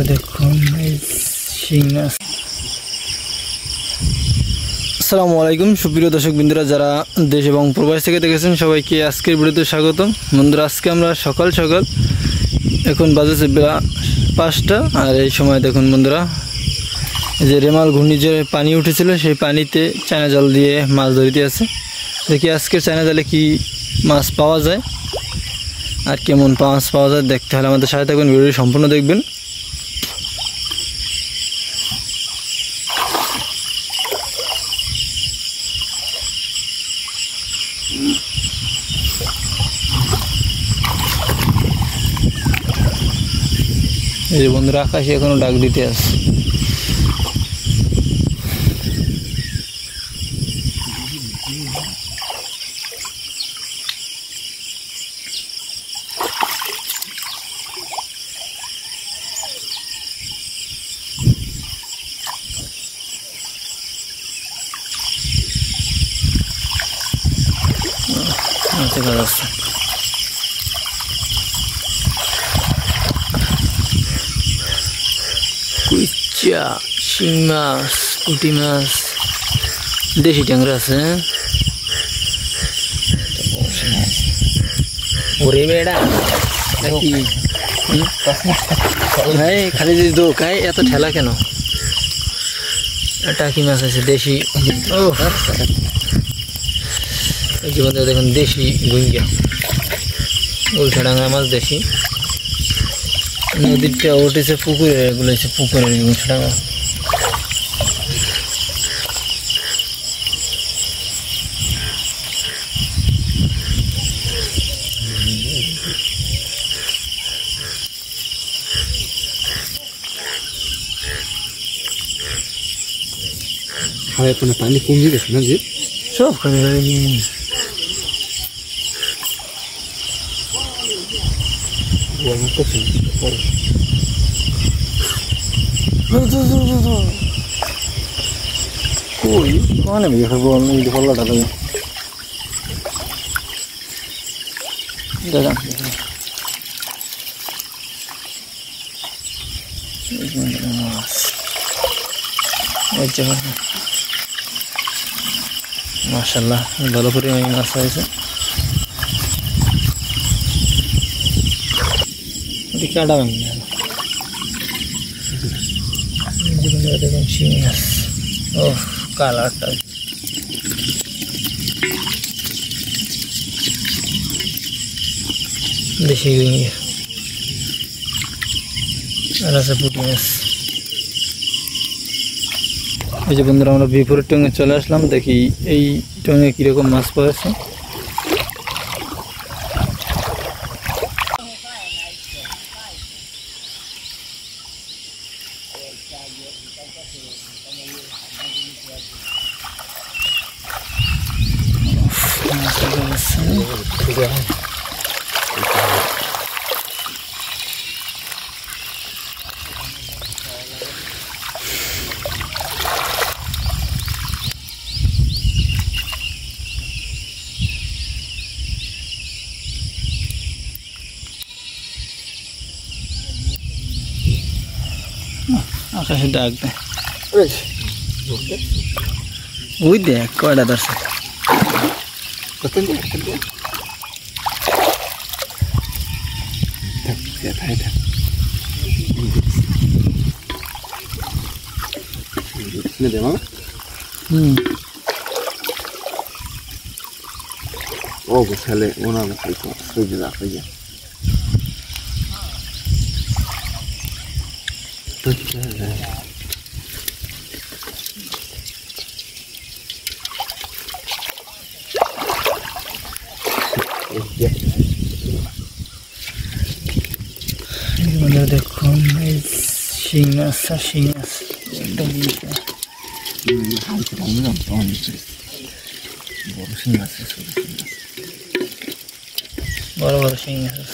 দেখুন এই শিং মাছ। আসসালামু আলাইকুম সুপ্রিয় দর্শক বিন্দুরা, যারা দেশ এবং প্রবাস থেকে দেখেছেন সবাইকে আজকের ভিডিওতে স্বাগতম। বন্ধুরা, আজকে আমরা সকাল সকাল এখন বাজেছে 5টা, আর এই সময় দেখুন বন্ধুরা, যে রেমাল ঘূর্ণিঝড়ে পানি উঠেছিল সেই পানিতে চায়না জাল দিয়ে মাছ ধরিতে আছে। দেখি আজকের চায়না জালে কি মাছ পাওয়া যায় আর কেমন মাছ পাওয়া যায় দেখতে হলে আমাদের সাথে থাকুন, ভিডিওটি সম্পূর্ণ দেখবেন। এই যে বন্ধুরা, আকাশে এখনো ডাক দিতে আছে। দেখা যাচ্ছে কুইচা, শিং মাছ, পুঁটি মাছ, দেশি ট্যাংরা আছে। ওরে বেড়া নাকি ভাই, খালি যদি দো খাই এত ঠেলা কেন? টাকি মাছ আছে দেশি। ও এই জীবন দেখুন, দেশি গুইঙ্গা, উল্টাডাঙ্গা মাছ দেশি। নদীরটা উঠেছে পুকুরে, এগুলো হচ্ছে পুকুরের উল্টাডাঙ্গা। এখন পানি কমে গেছে না যে সব কমে গেছে। কই মানে বল ফলাটা তুমি দেখা মাশাআল্লাহ, ভালো পরিমাণে মাছ হয়েছে। কাটা দেখুন শিং মাছ। ও কালারটা দেশি গুইঙ্গা আর আছে পুঁটি মাছ। এই যে বন্ধুরা, আমরা বিপরীত টঙ্গে চলে আসলাম, দেখি এই টঙ্গে কীরকম মাছ পাওয়াছে। আকাশে ডাক দেয়, ওই দেখ কয়টা ধরছে। ও গোছালে ওনার সবজি না হয়ে যায়। দেখুন এই শিং মাছ, শিং মাছ একদম বড় বড় শিং মাছ।